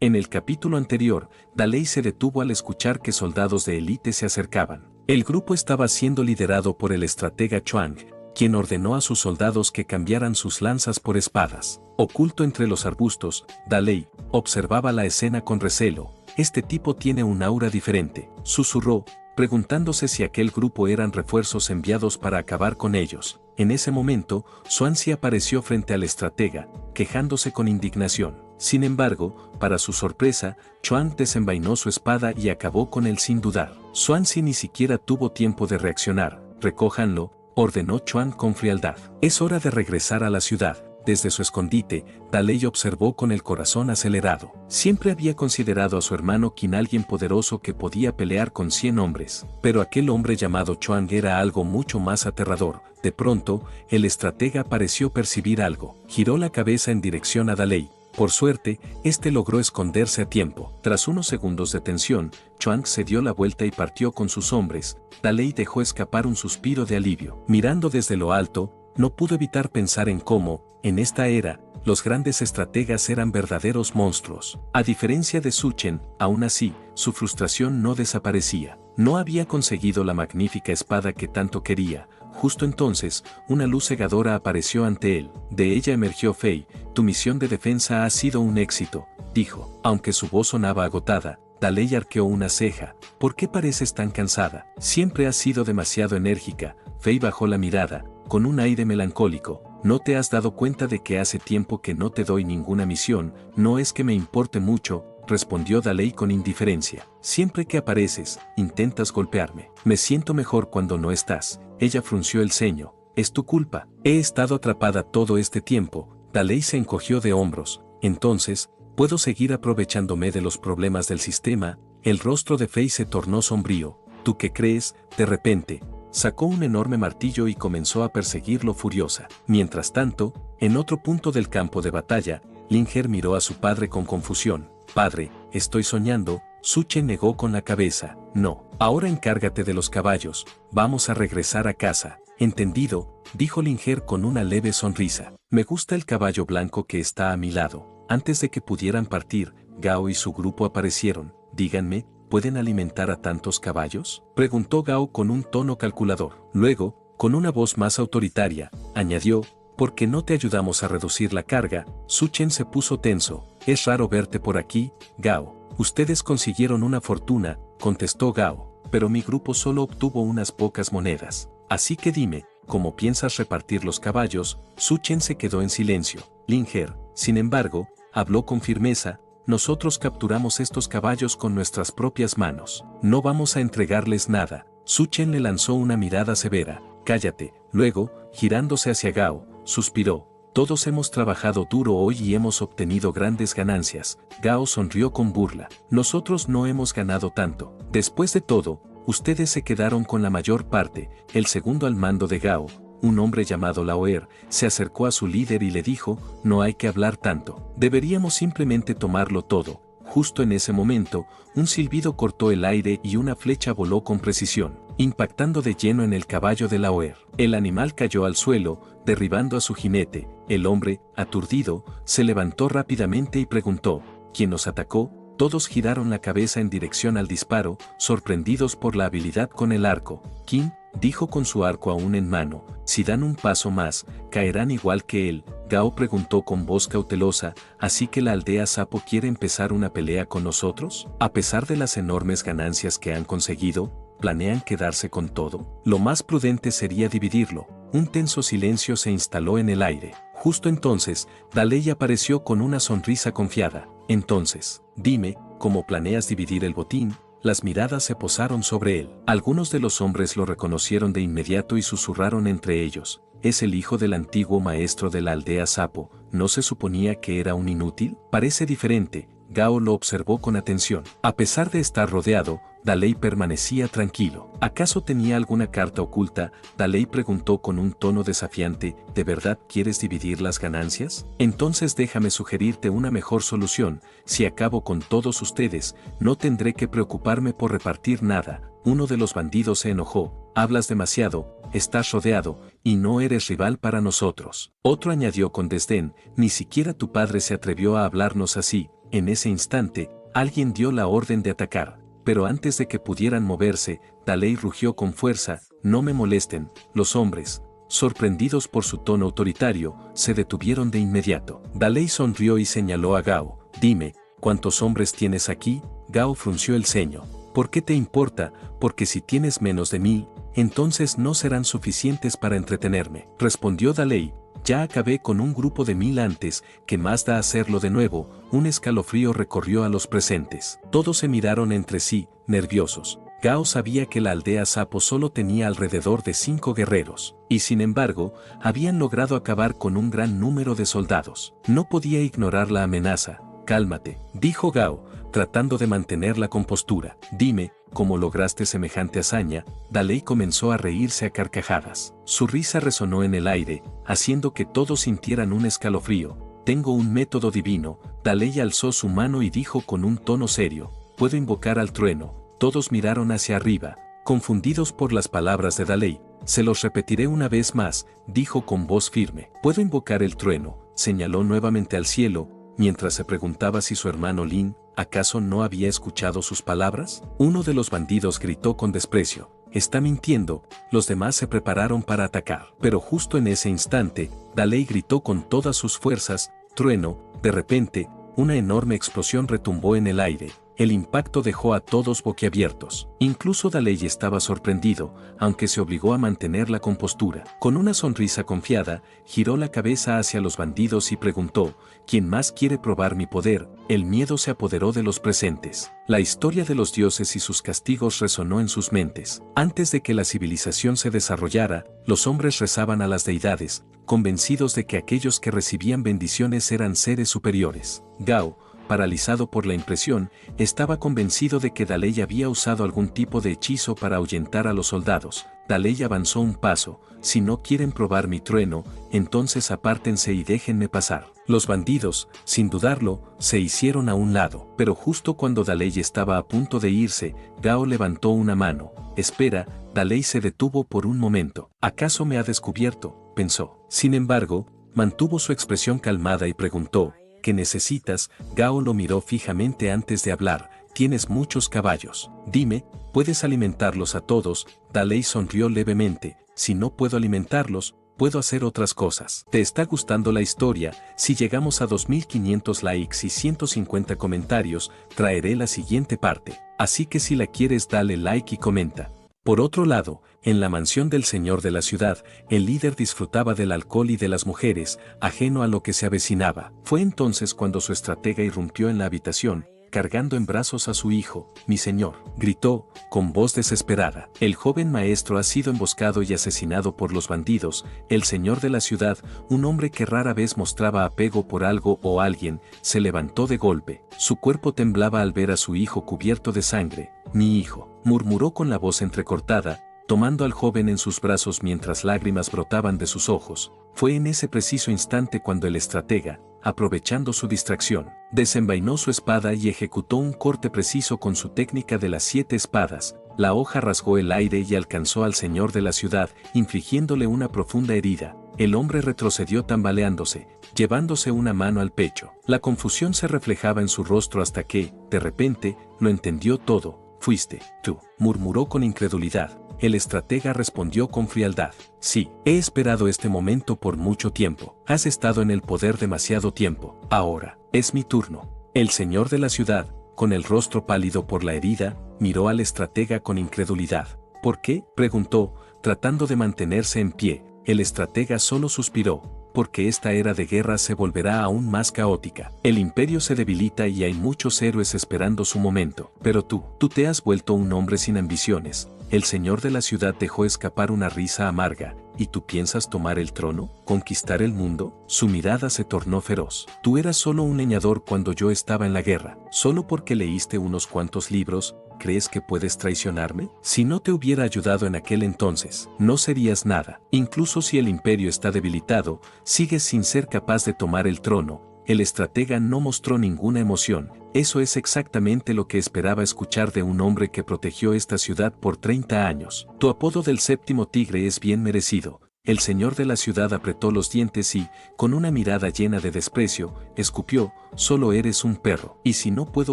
En el capítulo anterior, Dalei se detuvo al escuchar que soldados de élite se acercaban. El grupo estaba siendo liderado por el estratega Chuang, quien ordenó a sus soldados que cambiaran sus lanzas por espadas. Oculto entre los arbustos, Dalei observaba la escena con recelo. Este tipo tiene un aura diferente, susurró, preguntándose si aquel grupo eran refuerzos enviados para acabar con ellos. En ese momento, Xuanzi apareció frente al estratega, quejándose con indignación. Sin embargo, para su sorpresa, Chuang desenvainó su espada y acabó con él sin dudar. Xuanzi ni siquiera tuvo tiempo de reaccionar. Recójanlo, ordenó Chuang con frialdad. Es hora de regresar a la ciudad. Desde su escondite, Dalei observó con el corazón acelerado. Siempre había considerado a su hermano Qin alguien poderoso que podía pelear con 100 hombres, pero aquel hombre llamado Chuang era algo mucho más aterrador. De pronto, el estratega pareció percibir algo. Giró la cabeza en dirección a Dalei. Por suerte, este logró esconderse a tiempo. Tras unos segundos de tensión, Chuang se dio la vuelta y partió con sus hombres. Dalei dejó escapar un suspiro de alivio. Mirando desde lo alto, no pudo evitar pensar en cómo, en esta era, los grandes estrategas eran verdaderos monstruos. A diferencia de Su Chen, aún así, su frustración no desaparecía. No había conseguido la magnífica espada que tanto quería. Justo entonces, una luz cegadora apareció ante él. De ella emergió Fei. Tu misión de defensa ha sido un éxito, dijo. Aunque su voz sonaba agotada, Dalei arqueó una ceja. ¿Por qué pareces tan cansada? Siempre has sido demasiado enérgica. Fei bajó la mirada, con un aire melancólico. ¿No te has dado cuenta de que hace tiempo que no te doy ninguna misión? No es que me importe mucho, respondió Dalei con indiferencia. Siempre que apareces, intentas golpearme. Me siento mejor cuando no estás. Ella frunció el ceño. Es tu culpa. He estado atrapada todo este tiempo. Dalei se encogió de hombros. Entonces, ¿puedo seguir aprovechándome de los problemas del sistema? El rostro de Fei se tornó sombrío. ¿Tú qué crees? De repente, sacó un enorme martillo y comenzó a perseguirlo furiosa. Mientras tanto, en otro punto del campo de batalla, Linger miró a su padre con confusión. Padre, estoy soñando. Su Chen negó con la cabeza. No, ahora encárgate de los caballos, vamos a regresar a casa. Entendido, dijo Linger con una leve sonrisa. Me gusta el caballo blanco que está a mi lado. Antes de que pudieran partir, Gao y su grupo aparecieron. Díganme, ¿pueden alimentar a tantos caballos? Preguntó Gao con un tono calculador. Luego, con una voz más autoritaria, añadió, ¿por qué no te ayudamos a reducir la carga? Su Chen se puso tenso. Es raro verte por aquí, Gao. Ustedes consiguieron una fortuna, contestó Gao, pero mi grupo solo obtuvo unas pocas monedas. Así que dime, ¿cómo piensas repartir los caballos? Su Chen se quedó en silencio. Linger, sin embargo, habló con firmeza. Nosotros capturamos estos caballos con nuestras propias manos. No vamos a entregarles nada. Su Chen le lanzó una mirada severa. Cállate. Luego, girándose hacia Gao, suspiró. Todos hemos trabajado duro hoy y hemos obtenido grandes ganancias. Gao sonrió con burla. Nosotros no hemos ganado tanto. Después de todo, ustedes se quedaron con la mayor parte. El segundo al mando de Gao, un hombre llamado Laoer, se acercó a su líder y le dijo, no hay que hablar tanto. Deberíamos simplemente tomarlo todo. Justo en ese momento, un silbido cortó el aire y una flecha voló con precisión, impactando de lleno en el caballo de Laoer. El animal cayó al suelo, derribando a su jinete. El hombre, aturdido, se levantó rápidamente y preguntó, ¿quién nos atacó? Todos giraron la cabeza en dirección al disparo, sorprendidos por la habilidad con el arco. Qin, dijo con su arco aún en mano, si dan un paso más, caerán igual que él. Gao preguntó con voz cautelosa, ¿así que la aldea Sapo quiere empezar una pelea con nosotros? A pesar de las enormes ganancias que han conseguido, ¿planean quedarse con todo? Lo más prudente sería dividirlo. Un tenso silencio se instaló en el aire. Justo entonces, Dalei apareció con una sonrisa confiada. Entonces, dime, ¿cómo planeas dividir el botín? Las miradas se posaron sobre él. Algunos de los hombres lo reconocieron de inmediato y susurraron entre ellos. Es el hijo del antiguo maestro de la aldea Sapo. ¿No se suponía que era un inútil? Parece diferente. Gao lo observó con atención. A pesar de estar rodeado, Dalei permanecía tranquilo. ¿Acaso tenía alguna carta oculta? Dalei preguntó con un tono desafiante, ¿de verdad quieres dividir las ganancias? Entonces déjame sugerirte una mejor solución. Si acabo con todos ustedes, no tendré que preocuparme por repartir nada. Uno de los bandidos se enojó. Hablas demasiado, estás rodeado, y no eres rival para nosotros. Otro añadió con desdén, ni siquiera tu padre se atrevió a hablarnos así. En ese instante, alguien dio la orden de atacar, pero antes de que pudieran moverse, Daley rugió con fuerza: «No me molesten». Los hombres, sorprendidos por su tono autoritario, se detuvieron de inmediato. Daley sonrió y señaló a Gao: «Dime, ¿cuántos hombres tienes aquí?». Gao frunció el ceño. «¿Por qué te importa? Porque si tienes menos de 1000, entonces no serán suficientes para entretenerme», respondió Daley. «Ya acabé con un grupo de 1000 antes, ¿qué más da hacerlo de nuevo?». Un escalofrío recorrió a los presentes. Todos se miraron entre sí, nerviosos. Gao sabía que la aldea Sapo solo tenía alrededor de 5 guerreros, y sin embargo, habían logrado acabar con un gran número de soldados. No podía ignorar la amenaza. «Cálmate», dijo Gao, tratando de mantener la compostura. «Dime, ¿cómo lograste semejante hazaña?». Daley comenzó a reírse a carcajadas. Su risa resonó en el aire, haciendo que todos sintieran un escalofrío. «Tengo un método divino». Daley alzó su mano y dijo con un tono serio: «Puedo invocar al trueno». Todos miraron hacia arriba, confundidos por las palabras de Daley. «Se los repetiré una vez más», dijo con voz firme. «Puedo invocar el trueno», señaló nuevamente al cielo, mientras se preguntaba si su hermano Lin, ¿acaso no había escuchado sus palabras? Uno de los bandidos gritó con desprecio: «Está mintiendo». Los demás se prepararon para atacar. Pero justo en ese instante, Daley gritó con todas sus fuerzas: «Trueno». De repente, una enorme explosión retumbó en el aire. El impacto dejó a todos boquiabiertos. Incluso Daley estaba sorprendido, aunque se obligó a mantener la compostura. Con una sonrisa confiada, giró la cabeza hacia los bandidos y preguntó: «¿Quién más quiere probar mi poder?». El miedo se apoderó de los presentes. La historia de los dioses y sus castigos resonó en sus mentes. Antes de que la civilización se desarrollara, los hombres rezaban a las deidades, convencidos de que aquellos que recibían bendiciones eran seres superiores. Gao, paralizado por la impresión, estaba convencido de que Daley había usado algún tipo de hechizo para ahuyentar a los soldados. Daley avanzó un paso: «Si no quieren probar mi trueno, entonces apártense y déjenme pasar». Los bandidos, sin dudarlo, se hicieron a un lado. Pero justo cuando Daley estaba a punto de irse, Gao levantó una mano. «Espera». Daley se detuvo por un momento. «¿Acaso me ha descubierto?», pensó. Sin embargo, mantuvo su expresión calmada y preguntó: «¿Qué necesitas?». Gao lo miró fijamente antes de hablar: «Tienes muchos caballos. Dime, ¿puedes alimentarlos a todos?». Daley sonrió levemente: «Si no puedo alimentarlos, puedo hacer otras cosas». ¿Te está gustando la historia? Si llegamos a 2500 likes y 150 comentarios, traeré la siguiente parte. Así que si la quieres, dale like y comenta. Por otro lado, en la mansión del señor de la ciudad, el líder disfrutaba del alcohol y de las mujeres, ajeno a lo que se avecinaba. Fue entonces cuando su estratega irrumpió en la habitación, cargando en brazos a su hijo. «Mi señor», gritó, con voz desesperada. «El joven maestro ha sido emboscado y asesinado por los bandidos». El señor de la ciudad, un hombre que rara vez mostraba apego por algo o alguien, se levantó de golpe. Su cuerpo temblaba al ver a su hijo cubierto de sangre. «Mi hijo», murmuró con la voz entrecortada, tomando al joven en sus brazos mientras lágrimas brotaban de sus ojos. Fue en ese preciso instante cuando el estratega, aprovechando su distracción, desenvainó su espada y ejecutó un corte preciso con su técnica de las 7 espadas. La hoja rasgó el aire y alcanzó al señor de la ciudad, infligiéndole una profunda herida. El hombre retrocedió tambaleándose, llevándose una mano al pecho. La confusión se reflejaba en su rostro hasta que, de repente, lo entendió todo. «Fuiste tú», murmuró con incredulidad. El estratega respondió con frialdad: «Sí, he esperado este momento por mucho tiempo. Has estado en el poder demasiado tiempo. Ahora, es mi turno». El señor de la ciudad, con el rostro pálido por la herida, miró al estratega con incredulidad. «¿Por qué?», preguntó, tratando de mantenerse en pie. El estratega solo suspiró: «Porque esta era de guerra se volverá aún más caótica. El imperio se debilita y hay muchos héroes esperando su momento. Pero tú te has vuelto un hombre sin ambiciones». El señor de la ciudad dejó escapar una risa amarga. «¿Y tú piensas tomar el trono? ¿Conquistar el mundo?». Su mirada se tornó feroz. «Tú eras solo un leñador cuando yo estaba en la guerra. Solo porque leíste unos cuantos libros, ¿crees que puedes traicionarme? Si no te hubiera ayudado en aquel entonces, no serías nada. Incluso si el imperio está debilitado, sigues sin ser capaz de tomar el trono». El estratega no mostró ninguna emoción. Eso es exactamente lo que esperaba escuchar de un hombre que protegió esta ciudad por 30 años. «Tu apodo del séptimo tigre es bien merecido», El señor de la ciudad apretó los dientes y, con una mirada llena de desprecio, escupió: solo eres un perro. Y si no puedo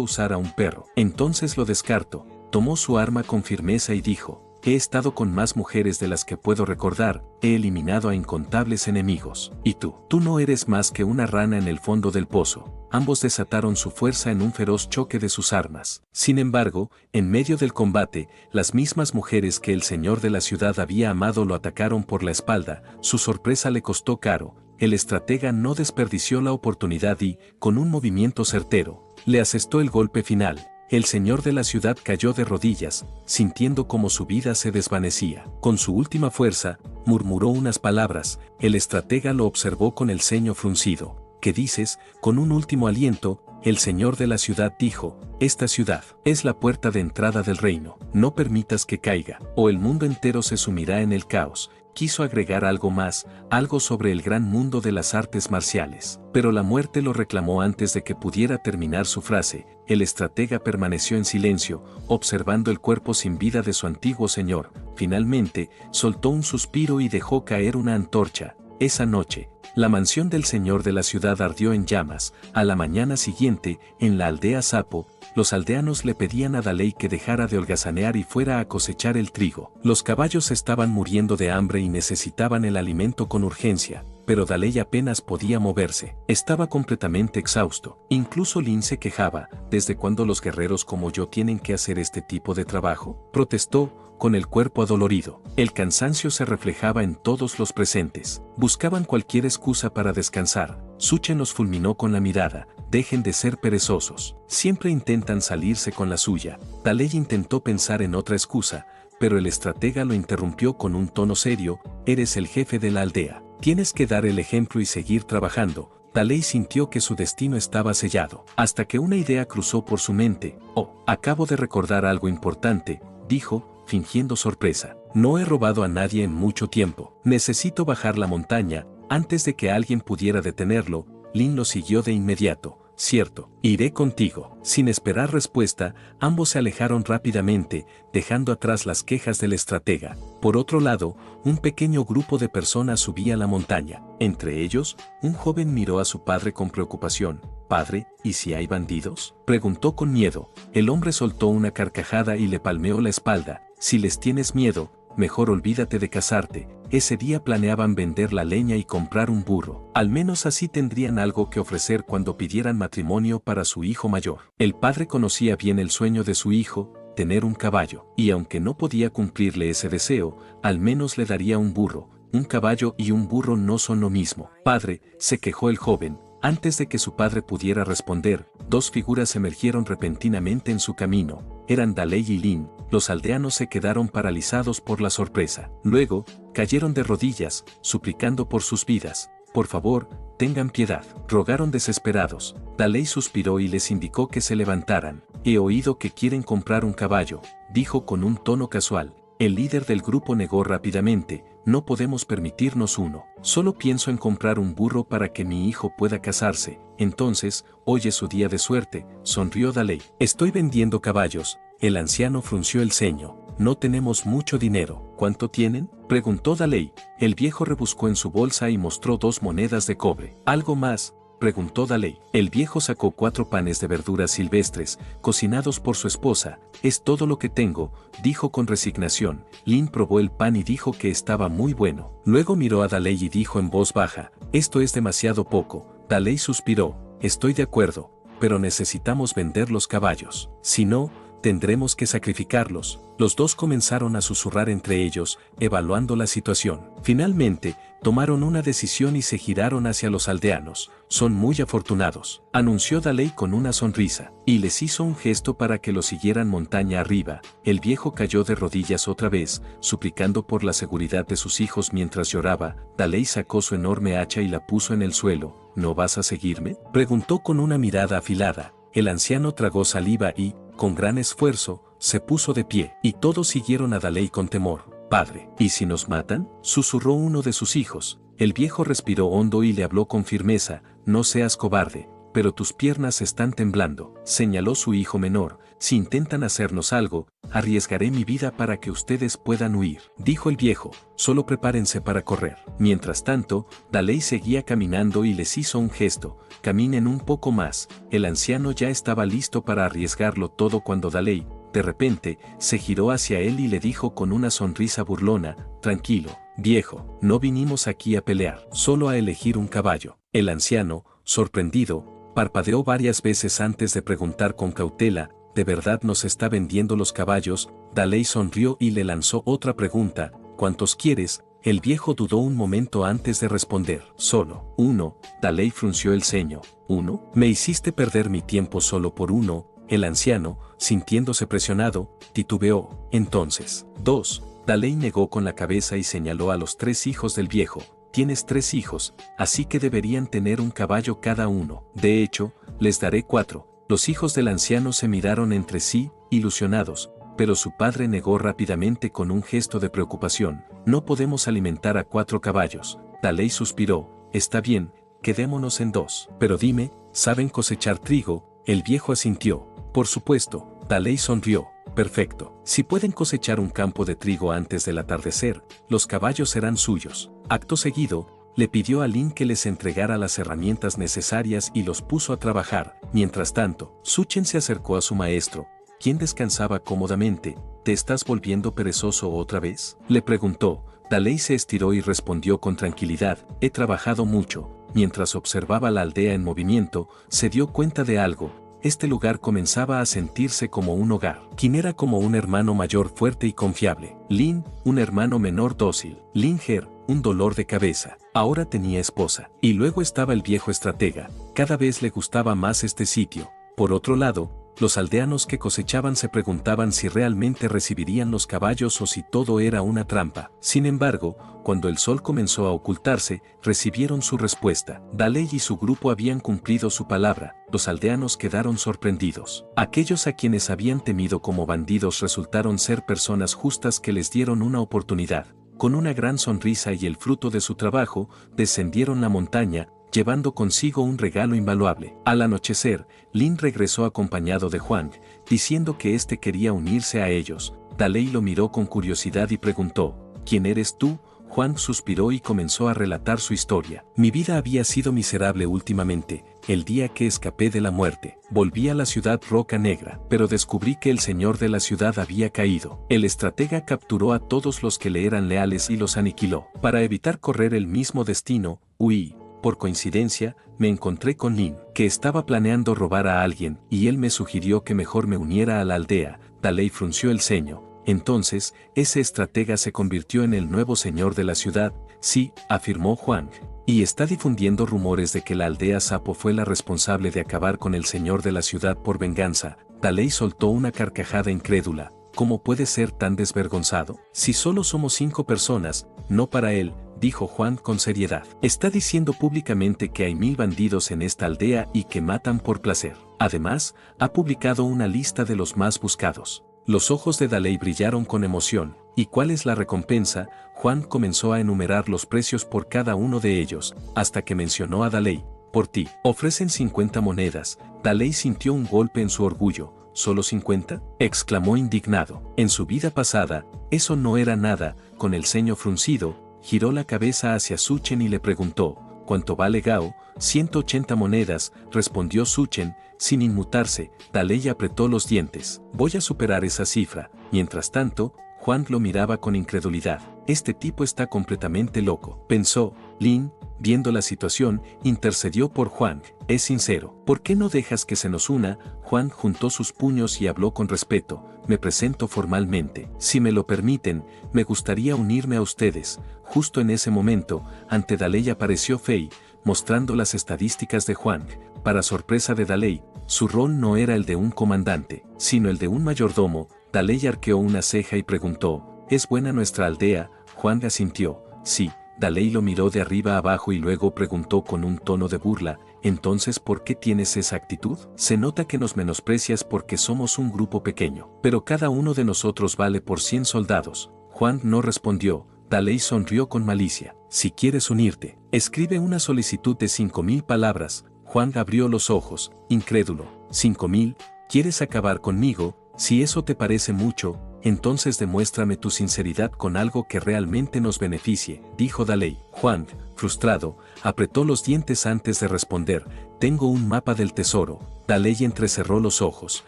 usar a un perro, entonces lo descarto. Tomó su arma con firmeza y dijo: he estado con más mujeres de las que puedo recordar, he eliminado a incontables enemigos. Y tú no eres más que una rana en el fondo del pozo. Ambos desataron su fuerza en un feroz choque de sus armas. Sin embargo, en medio del combate, las mismas mujeres que el señor de la ciudad había amado lo atacaron por la espalda. Su sorpresa le costó caro. El estratega no desperdició la oportunidad y, con un movimiento certero, le asestó el golpe final. El señor de la ciudad cayó de rodillas, sintiendo como su vida se desvanecía. Con su última fuerza, murmuró unas palabras. El estratega lo observó con el ceño fruncido. ¿Qué dices? Con un último aliento, el señor de la ciudad dijo: esta ciudad es la puerta de entrada del reino. No permitas que caiga, o el mundo entero se sumirá en el caos. Quiso agregar algo más, algo sobre el gran mundo de las artes marciales, pero la muerte lo reclamó antes de que pudiera terminar su frase. El estratega permaneció en silencio, observando el cuerpo sin vida de su antiguo señor. Finalmente, soltó un suspiro y dejó caer una antorcha. Esa noche, la mansión del señor de la ciudad ardió en llamas. A la mañana siguiente, en la aldea Sapo, los aldeanos le pedían a Dalei que dejara de holgazanear y fuera a cosechar el trigo. Los caballos estaban muriendo de hambre y necesitaban el alimento con urgencia, pero Dalei apenas podía moverse. Estaba completamente exhausto. Incluso Lin se quejaba: ¿desde cuándo los guerreros como yo tienen que hacer este tipo de trabajo?, protestó, con el cuerpo adolorido. El cansancio se reflejaba en todos los presentes. Buscaban cualquier excusa para descansar. Suchen los fulminó con la mirada: dejen de ser perezosos. Siempre intentan salirse con la suya. Dalei intentó pensar en otra excusa, pero el estratega lo interrumpió con un tono serio: eres el jefe de la aldea. Tienes que dar el ejemplo y seguir trabajando. Dalei sintió que su destino estaba sellado, hasta que una idea cruzó por su mente. Oh, acabo de recordar algo importante, dijo, fingiendo sorpresa. No he robado a nadie en mucho tiempo. Necesito bajar la montaña. Antes de que alguien pudiera detenerlo, Lin lo siguió de inmediato. Cierto, iré contigo. Sin esperar respuesta, ambos se alejaron rápidamente, dejando atrás las quejas del estratega. Por otro lado, un pequeño grupo de personas subía la montaña. Entre ellos, un joven miró a su padre con preocupación. «Padre, ¿y si hay bandidos?», preguntó con miedo. El hombre soltó una carcajada y le palmeó la espalda. «Si les tienes miedo, mejor olvídate de casarte». Ese día planeaban vender la leña y comprar un burro. Al menos así tendrían algo que ofrecer cuando pidieran matrimonio para su hijo mayor. El padre conocía bien el sueño de su hijo, tener un caballo, y aunque no podía cumplirle ese deseo, al menos le daría un burro. Un caballo y un burro no son lo mismo. «Padre», se quejó el joven. Antes de que su padre pudiera responder, dos figuras emergieron repentinamente en su camino. Eran Dalei y Lin. Los aldeanos se quedaron paralizados por la sorpresa. Luego, cayeron de rodillas, suplicando por sus vidas. «Por favor, tengan piedad», rogaron desesperados. Dalei suspiró y les indicó que se levantaran. «He oído que quieren comprar un caballo», dijo con un tono casual. El líder del grupo negó rápidamente: «No podemos permitirnos uno. Solo pienso en comprar un burro para que mi hijo pueda casarse». «Entonces, hoy es su día de suerte», sonrió Dalei. «Estoy vendiendo caballos». El anciano frunció el ceño. «No tenemos mucho dinero». «¿Cuánto tienen?», preguntó Dalei. El viejo rebuscó en su bolsa y mostró 2 monedas de cobre. «¿Algo más?», preguntó Dalei. El viejo sacó 4 panes de verduras silvestres, cocinados por su esposa. «Es todo lo que tengo», dijo con resignación. Lin probó el pan y dijo que estaba muy bueno. Luego miró a Dalei y dijo en voz baja: «Esto es demasiado poco». Dalei suspiró: «Estoy de acuerdo, pero necesitamos vender los caballos. Si no, tendremos que sacrificarlos». Los dos comenzaron a susurrar entre ellos, evaluando la situación. Finalmente, tomaron una decisión y se giraron hacia los aldeanos. «Son muy afortunados», anunció Dalei con una sonrisa, y les hizo un gesto para que lo siguieran montaña arriba. El viejo cayó de rodillas otra vez, suplicando por la seguridad de sus hijos mientras lloraba. Dalei sacó su enorme hacha y la puso en el suelo. «¿No vas a seguirme?», preguntó con una mirada afilada. El anciano tragó saliva y, con gran esfuerzo, se puso de pie, y todos siguieron a Dalei con temor. «Padre, ¿y si nos matan?», susurró uno de sus hijos. El viejo respiró hondo y le habló con firmeza: «No seas cobarde. pero tus piernas están temblando, señaló su hijo menor. Si intentan hacernos algo, arriesgaré mi vida para que ustedes puedan huir, dijo el viejo. Solo prepárense para correr. Mientras tanto, Daley seguía caminando y les hizo un gesto. Caminen un poco más. El anciano ya estaba listo para arriesgarlo todo cuando Daley, de repente, se giró hacia él y le dijo con una sonrisa burlona: tranquilo, viejo, no vinimos aquí a pelear, solo a elegir un caballo. El anciano, sorprendido, parpadeó varias veces antes de preguntar con cautela: ¿de verdad nos está vendiendo los caballos? Daley sonrió y le lanzó otra pregunta: ¿cuántos quieres? El viejo dudó un momento antes de responder: solo uno. Daley frunció el ceño. ¿Uno? Me hiciste perder mi tiempo solo por uno. El anciano, sintiéndose presionado, titubeó. Entonces, dos. Daley negó con la cabeza y señaló a los 3 hijos del viejo. Tienes 3 hijos, así que deberían tener un caballo cada uno. De hecho, les daré 4. Los hijos del anciano se miraron entre sí, ilusionados, pero su padre negó rápidamente con un gesto de preocupación. No podemos alimentar a 4 caballos. Daley suspiró. Está bien, quedémonos en 2. Pero dime, ¿saben cosechar trigo? El viejo asintió. Por supuesto. Daley sonrió. Perfecto. Si pueden cosechar un campo de trigo antes del atardecer, los caballos serán suyos. Acto seguido, le pidió a Lin que les entregara las herramientas necesarias y los puso a trabajar. Mientras tanto, Suchen se acercó a su maestro, quien descansaba cómodamente. ¿Te estás volviendo perezoso otra vez?, le preguntó. Daley se estiró y respondió con tranquilidad: he trabajado mucho. Mientras observaba la aldea en movimiento, se dio cuenta de algo. Este lugar comenzaba a sentirse como un hogar. Qin era como un hermano mayor fuerte y confiable. Lin, un hermano menor dócil. Linger, un dolor de cabeza. Ahora tenía esposa. Y luego estaba el viejo estratega. Cada vez le gustaba más este sitio. Por otro lado, los aldeanos que cosechaban se preguntaban si realmente recibirían los caballos o si todo era una trampa. Sin embargo, cuando el sol comenzó a ocultarse, recibieron su respuesta. Daley y su grupo habían cumplido su palabra. Los aldeanos quedaron sorprendidos. Aquellos a quienes habían temido como bandidos resultaron ser personas justas que les dieron una oportunidad. Con una gran sonrisa y el fruto de su trabajo, descendieron la montaña, llevando consigo un regalo invaluable. Al anochecer, Lin regresó acompañado de Huang, diciendo que éste quería unirse a ellos. Daley lo miró con curiosidad y preguntó: ¿quién eres tú? Huang suspiró y comenzó a relatar su historia. Mi vida había sido miserable últimamente. El día que escapé de la muerte, volví a la ciudad Roca Negra, pero descubrí que el señor de la ciudad había caído. El estratega capturó a todos los que le eran leales y los aniquiló. Para evitar correr el mismo destino, huí. Por coincidencia, me encontré con Lin, que estaba planeando robar a alguien, y él me sugirió que mejor me uniera a la aldea. Daley frunció el ceño. Entonces, ese estratega se convirtió en el nuevo señor de la ciudad. Sí, afirmó Huang. Y está difundiendo rumores de que la aldea Sapo fue la responsable de acabar con el señor de la ciudad por venganza. Daley soltó una carcajada incrédula. ¿Cómo puede ser tan desvergonzado? Si solo somos 5 personas, no para él, dijo Juan con seriedad. Está diciendo públicamente que hay 1000 bandidos en esta aldea y que matan por placer. Además, ha publicado una lista de los más buscados. Los ojos de Daley brillaron con emoción. ¿Y cuál es la recompensa? Juan comenzó a enumerar los precios por cada uno de ellos, hasta que mencionó a Daley. Por ti, ofrecen 50 monedas. Daley sintió un golpe en su orgullo. ¿Solo 50? Exclamó indignado. En su vida pasada, eso no era nada. Con el ceño fruncido, giró la cabeza hacia Suchen y le preguntó: ¿cuánto vale Gao? 180 monedas, respondió Suchen, sin inmutarse. Daley apretó los dientes. Voy a superar esa cifra. Mientras tanto, Juan lo miraba con incredulidad. Este tipo está completamente loco, pensó. Lin, viendo la situación, intercedió por Juan. Es sincero. ¿Por qué no dejas que se nos una? Juan juntó sus puños y habló con respeto. Me presento formalmente. Si me lo permiten, me gustaría unirme a ustedes. Justo en ese momento, ante Daley apareció Fei, mostrando las estadísticas de Juan. Para sorpresa de Daley, su rol no era el de un comandante, sino el de un mayordomo. Daley arqueó una ceja y preguntó: ¿es buena nuestra aldea? Juan asintió. Sí. Daley lo miró de arriba abajo y luego preguntó con un tono de burla: ¿entonces por qué tienes esa actitud? Se nota que nos menosprecias porque somos un grupo pequeño, pero cada uno de nosotros vale por 100 soldados. Juan no respondió. Daley sonrió con malicia. Si quieres unirte, escribe una solicitud de 5000 palabras. Juan abrió los ojos, incrédulo. 5.000, ¿quieres acabar conmigo? Si eso te parece mucho, entonces demuéstrame tu sinceridad con algo que realmente nos beneficie, dijo Daley. Juan, frustrado, apretó los dientes antes de responder, tengo un mapa del tesoro. Daley entrecerró los ojos.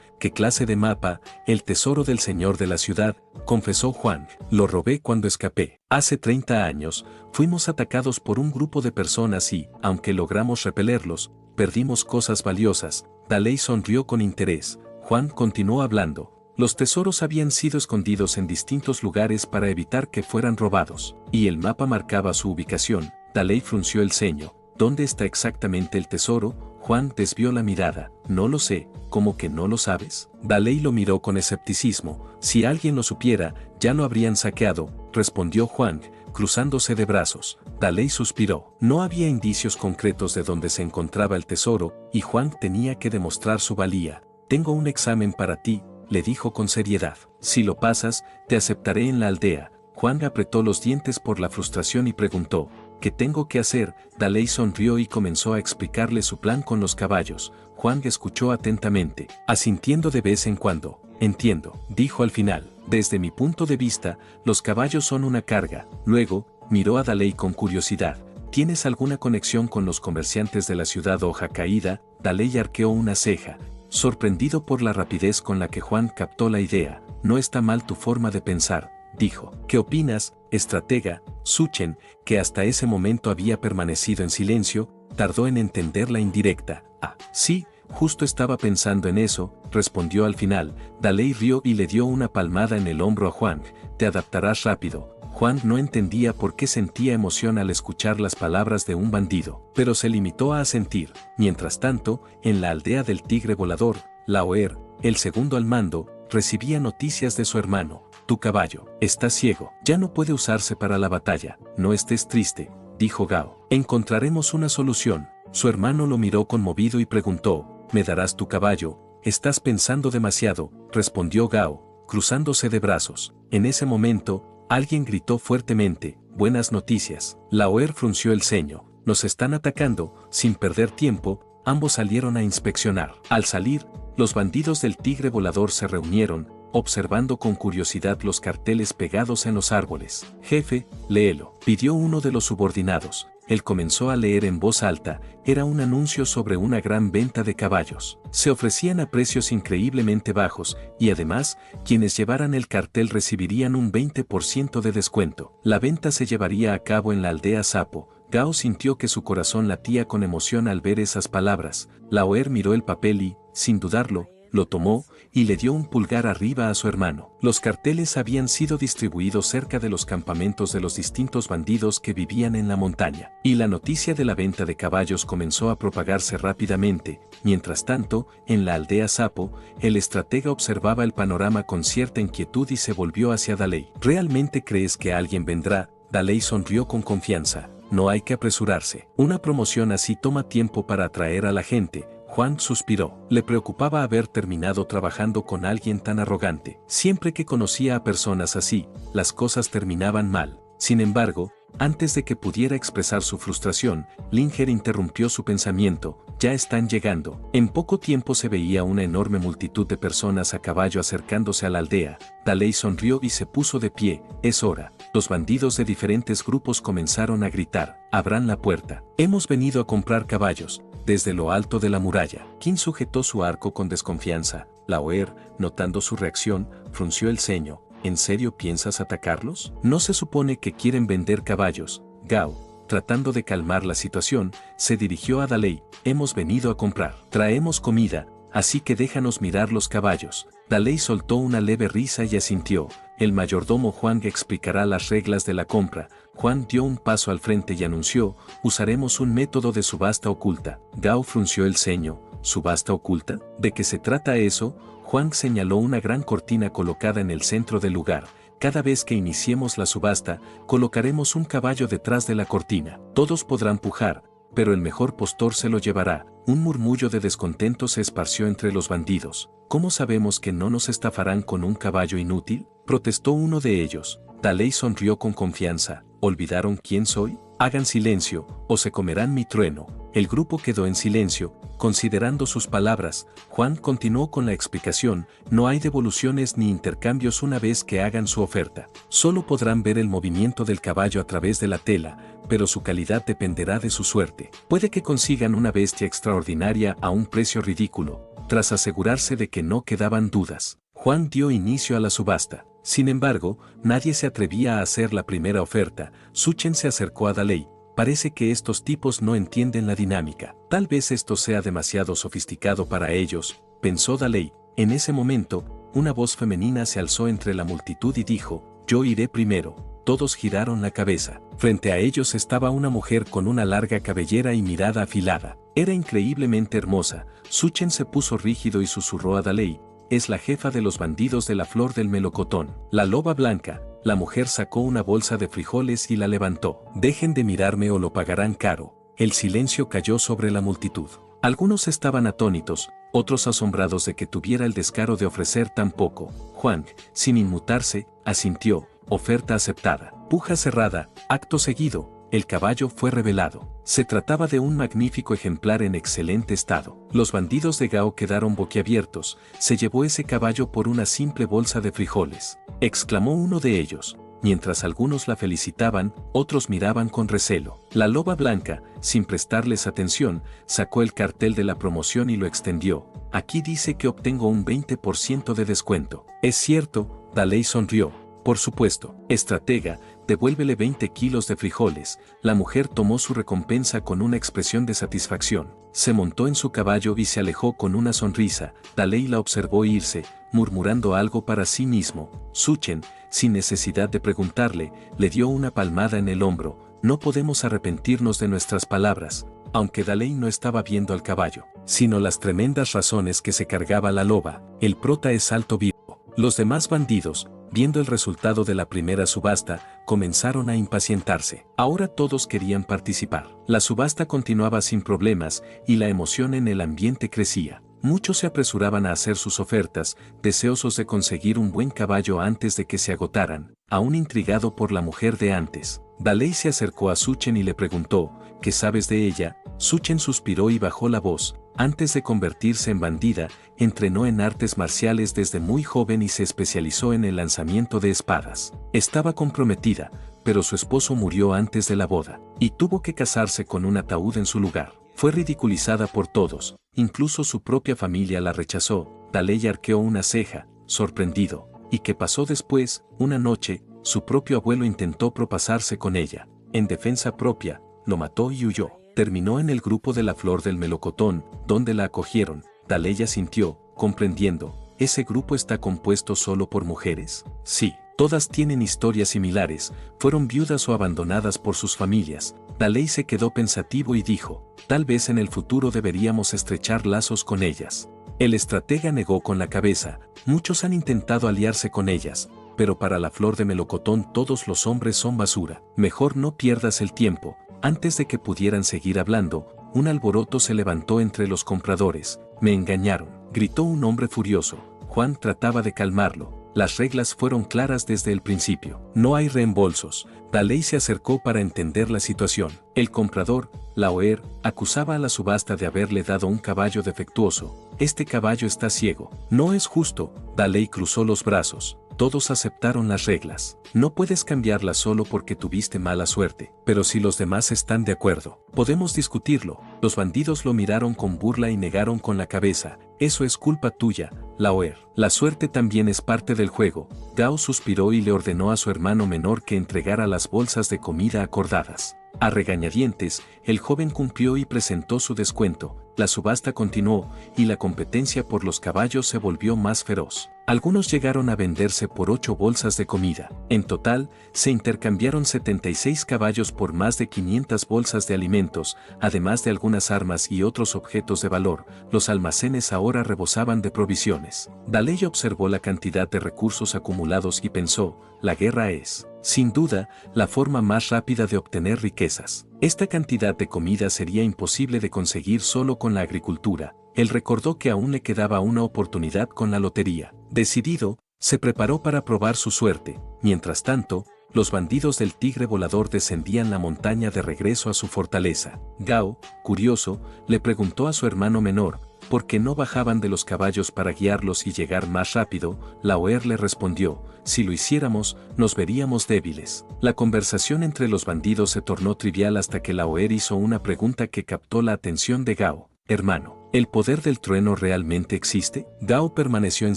¿Qué clase de mapa? El tesoro del señor de la ciudad, confesó Juan. Lo robé cuando escapé. Hace 30 años, fuimos atacados por un grupo de personas y, aunque logramos repelerlos, perdimos cosas valiosas. Daley sonrió con interés. Juan continuó hablando. Los tesoros habían sido escondidos en distintos lugares para evitar que fueran robados, y el mapa marcaba su ubicación. Daley frunció el ceño. ¿Dónde está exactamente el tesoro? Juan desvió la mirada. No lo sé. ¿Cómo que no lo sabes? Daley lo miró con escepticismo. Si alguien lo supiera, ya lo habrían saqueado, respondió Juan, cruzándose de brazos. Daley suspiró. No había indicios concretos de dónde se encontraba el tesoro, y Juan tenía que demostrar su valía. Tengo un examen para ti, le dijo con seriedad. Si lo pasas, te aceptaré en la aldea. Juan apretó los dientes por la frustración y preguntó, ¿qué tengo que hacer? Daley sonrió y comenzó a explicarle su plan con los caballos. Juan escuchó atentamente, asintiendo de vez en cuando. Entiendo, dijo al final. Desde mi punto de vista, los caballos son una carga. Luego, miró a Daley con curiosidad. ¿Tienes alguna conexión con los comerciantes de la ciudad Hoja Caída? Daley arqueó una ceja, sorprendido por la rapidez con la que Juan captó la idea. No está mal tu forma de pensar, dijo. ¿Qué opinas, estratega? Suchen, que hasta ese momento había permanecido en silencio, tardó en entender la indirecta. Ah, sí, justo estaba pensando en eso, respondió al final. Daley rió y le dio una palmada en el hombro a Juan. Te adaptarás rápido. Juan no entendía por qué sentía emoción al escuchar las palabras de un bandido, pero se limitó a asentir. Mientras tanto, en la aldea del tigre volador, Laoer, el segundo al mando, recibía noticias de su hermano. Tu caballo está ciego, ya no puede usarse para la batalla. No estés triste, dijo Gao. Encontraremos una solución. Su hermano lo miró conmovido y preguntó, ¿me darás tu caballo? Estás pensando demasiado, respondió Gao, cruzándose de brazos. En ese momento, alguien gritó fuertemente, buenas noticias. Laoer frunció el ceño, nos están atacando. Sin perder tiempo, ambos salieron a inspeccionar. Al salir, los bandidos del tigre volador se reunieron, observando con curiosidad los carteles pegados en los árboles. Jefe, léelo, pidió uno de los subordinados. Él comenzó a leer en voz alta, era un anuncio sobre una gran venta de caballos. Se ofrecían a precios increíblemente bajos, y además, quienes llevaran el cartel recibirían un 20% de descuento. La venta se llevaría a cabo en la aldea Sapo. Gao sintió que su corazón latía con emoción al ver esas palabras. Laoer miró el papel y, sin dudarlo, lo tomó y le dio un pulgar arriba a su hermano. Los carteles habían sido distribuidos cerca de los campamentos de los distintos bandidos que vivían en la montaña, y la noticia de la venta de caballos comenzó a propagarse rápidamente. Mientras tanto, en la aldea Sapo, el estratega observaba el panorama con cierta inquietud y se volvió hacia Daley. ¿Realmente crees que alguien vendrá? Daley sonrió con confianza. No hay que apresurarse. Una promoción así toma tiempo para atraer a la gente. Juan suspiró. Le preocupaba haber terminado trabajando con alguien tan arrogante. Siempre que conocía a personas así, las cosas terminaban mal. Sin embargo, antes de que pudiera expresar su frustración, Linger interrumpió su pensamiento. Ya están llegando. En poco tiempo se veía una enorme multitud de personas a caballo acercándose a la aldea. Daley sonrió y se puso de pie. Es hora. Los bandidos de diferentes grupos comenzaron a gritar. Abran la puerta. Hemos venido a comprar caballos. Desde lo alto de la muralla, Qin sujetó su arco con desconfianza. Laoer, notando su reacción, frunció el ceño. ¿En serio piensas atacarlos? ¿No se supone que quieren vender caballos? Gao, tratando de calmar la situación, se dirigió a Daley. Hemos venido a comprar. Traemos comida, así que déjanos mirar los caballos. Daley soltó una leve risa y asintió. El mayordomo Juan explicará las reglas de la compra. Juan dio un paso al frente y anunció, usaremos un método de subasta oculta. Gao frunció el ceño. ¿Subasta oculta? ¿De qué se trata eso? Juan señaló una gran cortina colocada en el centro del lugar. Cada vez que iniciemos la subasta, colocaremos un caballo detrás de la cortina. Todos podrán pujar, pero el mejor postor se lo llevará. Un murmullo de descontento se esparció entre los bandidos. ¿Cómo sabemos que no nos estafarán con un caballo inútil? Protestó uno de ellos. Daley sonrió con confianza. ¿Olvidaron quién soy? Hagan silencio, o se comerán mi trueno. El grupo quedó en silencio, considerando sus palabras. Juan continuó con la explicación: no hay devoluciones ni intercambios una vez que hagan su oferta. Solo podrán ver el movimiento del caballo a través de la tela, pero su calidad dependerá de su suerte. Puede que consigan una bestia extraordinaria a un precio ridículo. Tras asegurarse de que no quedaban dudas, Juan dio inicio a la subasta. Sin embargo, nadie se atrevía a hacer la primera oferta. Suchen se acercó a Daley. Parece que estos tipos no entienden la dinámica. Tal vez esto sea demasiado sofisticado para ellos, pensó Daley. En ese momento, una voz femenina se alzó entre la multitud y dijo: yo iré primero. Todos giraron la cabeza. Frente a ellos estaba una mujer con una larga cabellera y mirada afilada. Era increíblemente hermosa. Suchen se puso rígido y susurró a Daley: es la jefa de los bandidos de la flor del melocotón, la loba blanca. La mujer sacó una bolsa de frijoles y la levantó. Dejen de mirarme o lo pagarán caro. El silencio cayó sobre la multitud. Algunos estaban atónitos, otros asombrados de que tuviera el descaro de ofrecer tan poco. Juan, sin inmutarse, asintió: oferta aceptada. Puja cerrada. Acto seguido, el caballo fue revelado. Se trataba de un magnífico ejemplar en excelente estado. Los bandidos de Gao quedaron boquiabiertos. Se llevó ese caballo por una simple bolsa de frijoles, exclamó uno de ellos. Mientras algunos la felicitaban, otros miraban con recelo. La loba blanca, sin prestarles atención, sacó el cartel de la promoción y lo extendió. Aquí dice que obtengo un 20% de descuento. Es cierto, Daley sonrió. Por supuesto. Estratega, devuélvele 20 kilos de frijoles. La mujer tomó su recompensa con una expresión de satisfacción. Se montó en su caballo y se alejó con una sonrisa. Daley la observó irse, murmurando algo para sí mismo. Suchen, sin necesidad de preguntarle, le dio una palmada en el hombro. No podemos arrepentirnos de nuestras palabras. Aunque Daley no estaba viendo al caballo, sino las tremendas razones que se cargaba la loba. El prota es alto vivo. Los demás bandidos, viendo el resultado de la primera subasta, comenzaron a impacientarse. Ahora todos querían participar. La subasta continuaba sin problemas y la emoción en el ambiente crecía. Muchos se apresuraban a hacer sus ofertas, deseosos de conseguir un buen caballo antes de que se agotaran, aún intrigado por la mujer de antes. Daley se acercó a Suchen y le preguntó: ¿qué sabes de ella? Suchen suspiró y bajó la voz. Antes de convertirse en bandida, entrenó en artes marciales desde muy joven y se especializó en el lanzamiento de espadas. Estaba comprometida, pero su esposo murió antes de la boda, y tuvo que casarse con un ataúd en su lugar. Fue ridiculizada por todos, incluso su propia familia la rechazó. Daley arqueó una ceja, sorprendido. ¿Y qué pasó después? Una noche, su propio abuelo intentó propasarse con ella. En defensa propia, lo mató y huyó. Terminó en el grupo de la flor del melocotón, donde la acogieron. Daley asintió, comprendiendo. ¿Ese grupo está compuesto solo por mujeres? Sí, todas tienen historias similares, fueron viudas o abandonadas por sus familias. Daley se quedó pensativo y dijo: tal vez en el futuro deberíamos estrechar lazos con ellas. El estratega negó con la cabeza. Muchos han intentado aliarse con ellas, pero para la flor de melocotón todos los hombres son basura. Mejor no pierdas el tiempo. Antes de que pudieran seguir hablando, un alboroto se levantó entre los compradores. Me engañaron, gritó un hombre furioso. Juan trataba de calmarlo. Las reglas fueron claras desde el principio. No hay reembolsos. Daley se acercó para entender la situación. El comprador, Laoer, acusaba a la subasta de haberle dado un caballo defectuoso. Este caballo está ciego. No es justo. Daley cruzó los brazos. Todos aceptaron las reglas. No puedes cambiarlas solo porque tuviste mala suerte. Pero si los demás están de acuerdo, podemos discutirlo. Los bandidos lo miraron con burla y negaron con la cabeza. Eso es culpa tuya, Laoer. La suerte también es parte del juego. Gao suspiró y le ordenó a su hermano menor que entregara las bolsas de comida acordadas. A regañadientes, el joven cumplió y presentó su descuento. La subasta continuó, y la competencia por los caballos se volvió más feroz. Algunos llegaron a venderse por 8 bolsas de comida. En total, se intercambiaron 76 caballos por más de 500 bolsas de alimentos, además de algunas armas y otros objetos de valor. Los almacenes ahora rebosaban de provisiones. Daley observó la cantidad de recursos acumulados y pensó: la guerra es, sin duda, la forma más rápida de obtener riquezas. Esta cantidad de comida sería imposible de conseguir solo con la agricultura. Él recordó que aún le quedaba una oportunidad con la lotería. Decidido, se preparó para probar su suerte. Mientras tanto, los bandidos del tigre volador descendían la montaña de regreso a su fortaleza. Gao, curioso, le preguntó a su hermano menor, ¿por qué no bajaban de los caballos para guiarlos y llegar más rápido? Laoer le respondió, si lo hiciéramos, nos veríamos débiles. La conversación entre los bandidos se tornó trivial hasta que Laoer hizo una pregunta que captó la atención de Gao. Hermano, ¿el poder del trueno realmente existe? Gao permaneció en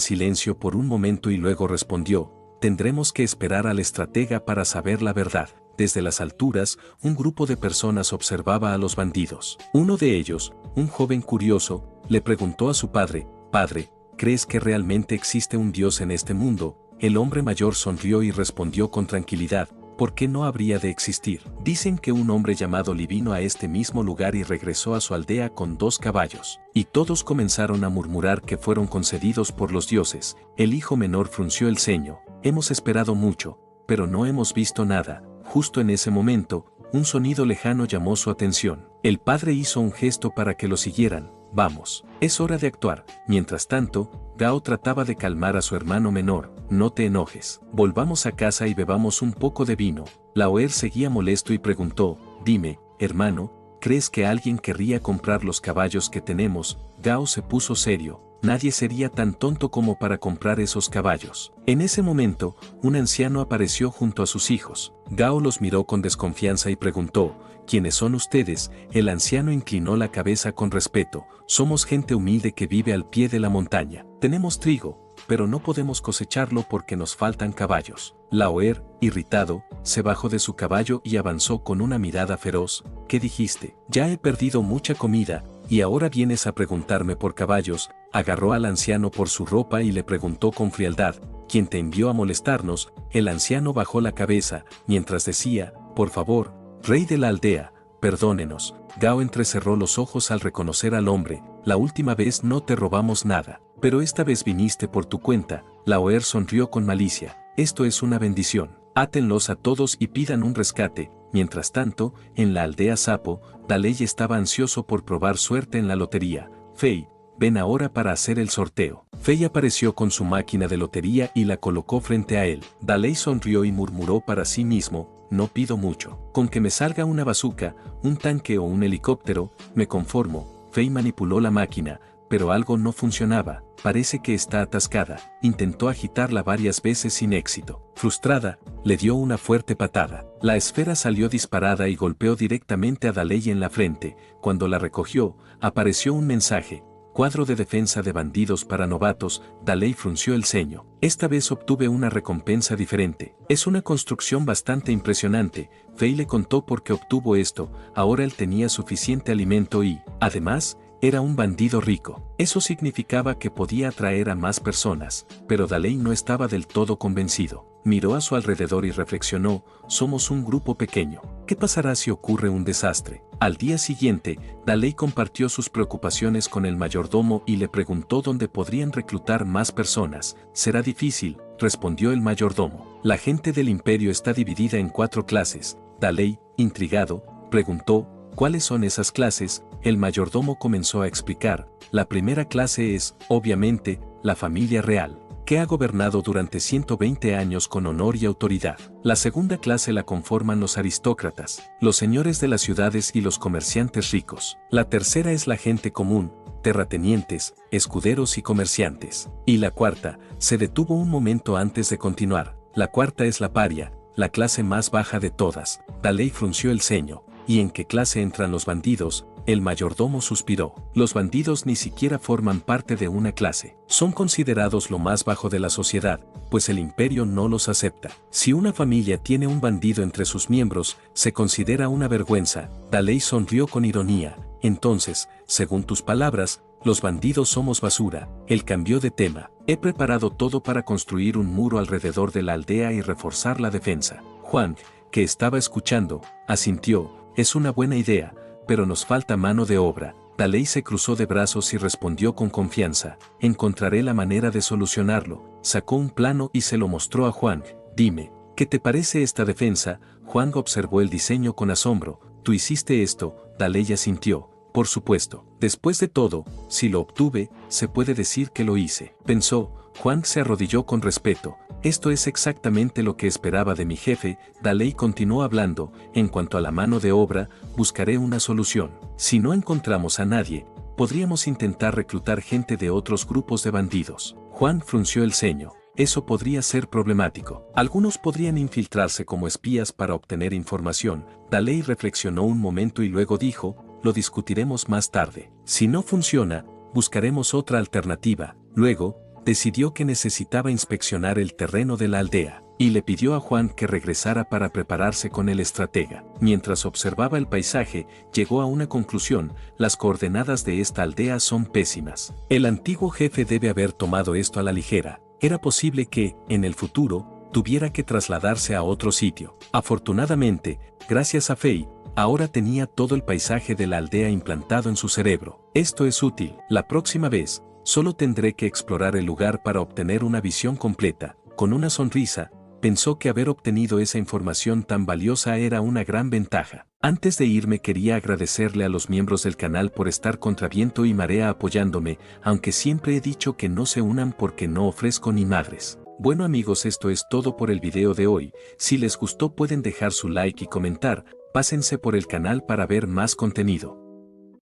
silencio por un momento y luego respondió, tendremos que esperar al estratega para saber la verdad. Desde las alturas, un grupo de personas observaba a los bandidos. Uno de ellos, un joven curioso, le preguntó a su padre, «Padre, ¿crees que realmente existe un Dios en este mundo?» El hombre mayor sonrió y respondió con tranquilidad, ¿por qué no habría de existir? Dicen que un hombre llamado Li vino a este mismo lugar y regresó a su aldea con 2 caballos. Y todos comenzaron a murmurar que fueron concedidos por los dioses. El hijo menor frunció el ceño. Hemos esperado mucho, pero no hemos visto nada. Justo en ese momento, un sonido lejano llamó su atención. El padre hizo un gesto para que lo siguieran. Vamos, es hora de actuar. Mientras tanto, Gao trataba de calmar a su hermano menor. No te enojes. Volvamos a casa y bebamos un poco de vino. Laoer seguía molesto y preguntó, dime, hermano, ¿crees que alguien querría comprar los caballos que tenemos? Gao se puso serio. Nadie sería tan tonto como para comprar esos caballos. En ese momento, un anciano apareció junto a sus hijos. Gao los miró con desconfianza y preguntó, ¿quiénes son ustedes? El anciano inclinó la cabeza con respeto. Somos gente humilde que vive al pie de la montaña. Tenemos trigo, pero no podemos cosecharlo porque nos faltan caballos. Laoer, irritado, se bajó de su caballo y avanzó con una mirada feroz. ¿Qué dijiste? Ya he perdido mucha comida, y ahora vienes a preguntarme por caballos. Agarró al anciano por su ropa y le preguntó con frialdad, ¿quién te envió a molestarnos? El anciano bajó la cabeza, mientras decía, por favor, rey de la aldea, perdónenos. Gao entrecerró los ojos al reconocer al hombre, la última vez no te robamos nada, pero esta vez viniste por tu cuenta. Laoer sonrió con malicia, esto es una bendición, átenlos a todos y pidan un rescate. Mientras tanto, en la aldea Sapo, Dalei estaba ansioso por probar suerte en la lotería. Fei, ven ahora para hacer el sorteo. Fei apareció con su máquina de lotería y la colocó frente a él. Dalei sonrió y murmuró para sí mismo, no pido mucho. Con que me salga una bazuca, un tanque o un helicóptero, me conformo. Fei manipuló la máquina, pero algo no funcionaba. Parece que está atascada. Intentó agitarla varias veces sin éxito. Frustrada, le dio una fuerte patada. La esfera salió disparada y golpeó directamente a Dalei en la frente. Cuando la recogió, apareció un mensaje. Cuadro de defensa de bandidos para novatos. Dalei frunció el ceño. Esta vez obtuve una recompensa diferente. Es una construcción bastante impresionante. Fei le contó por qué obtuvo esto. Ahora él tenía suficiente alimento y, además, era un bandido rico. Eso significaba que podía atraer a más personas, pero Dalei no estaba del todo convencido. Miró a su alrededor y reflexionó, somos un grupo pequeño. ¿Qué pasará si ocurre un desastre? Al día siguiente, Dalei compartió sus preocupaciones con el mayordomo y le preguntó dónde podrían reclutar más personas. Será difícil, respondió el mayordomo. La gente del imperio está dividida en 4 clases. Dalei, intrigado, preguntó, ¿cuáles son esas clases? El mayordomo comenzó a explicar. La primera clase es, obviamente, la familia real, que ha gobernado durante 120 años con honor y autoridad. La segunda clase la conforman los aristócratas, los señores de las ciudades y los comerciantes ricos. La tercera es la gente común, terratenientes, escuderos y comerciantes. Y la cuarta, se detuvo un momento antes de continuar. La cuarta es la paria, la clase más baja de todas. Dalei frunció el ceño. ¿Y en qué clase entran los bandidos? El mayordomo suspiró. Los bandidos ni siquiera forman parte de una clase. Son considerados lo más bajo de la sociedad, pues el imperio no los acepta. Si una familia tiene un bandido entre sus miembros, se considera una vergüenza. Dalei sonrió con ironía. Entonces, según tus palabras, los bandidos somos basura. Él cambió de tema. He preparado todo para construir un muro alrededor de la aldea y reforzar la defensa. Juan, que estaba escuchando, asintió. Es una buena idea, pero nos falta mano de obra. Dalei se cruzó de brazos y respondió con confianza. Encontraré la manera de solucionarlo. Sacó un plano y se lo mostró a Juan. Dime, ¿qué te parece esta defensa? Juan observó el diseño con asombro. ¿Tú hiciste esto? Dalei asintió. Por supuesto. Después de todo, si lo obtuve, se puede decir que lo hice. Pensó. Juan se arrodilló con respeto. Esto es exactamente lo que esperaba de mi jefe. Daley continuó hablando. En cuanto a la mano de obra, buscaré una solución. Si no encontramos a nadie, podríamos intentar reclutar gente de otros grupos de bandidos. Juan frunció el ceño. Eso podría ser problemático. Algunos podrían infiltrarse como espías para obtener información. Daley reflexionó un momento y luego dijo, lo discutiremos más tarde. Si no funciona, buscaremos otra alternativa. Luego, decidió que necesitaba inspeccionar el terreno de la aldea, y le pidió a Juan que regresara para prepararse con el estratega. Mientras observaba el paisaje, llegó a una conclusión: las coordenadas de esta aldea son pésimas. El antiguo jefe debe haber tomado esto a la ligera. Era posible que, en el futuro, tuviera que trasladarse a otro sitio. Afortunadamente, gracias a Fei, ahora tenía todo el paisaje de la aldea implantado en su cerebro. Esto es útil. La próxima vez, solo tendré que explorar el lugar para obtener una visión completa. Con una sonrisa, pensó que haber obtenido esa información tan valiosa era una gran ventaja. Antes de irme quería agradecerle a los miembros del canal por estar contra viento y marea apoyándome, aunque siempre he dicho que no se unan porque no ofrezco ni madres. Bueno amigos, esto es todo por el video de hoy. Si les gustó pueden dejar su like y comentar. Pásense por el canal para ver más contenido.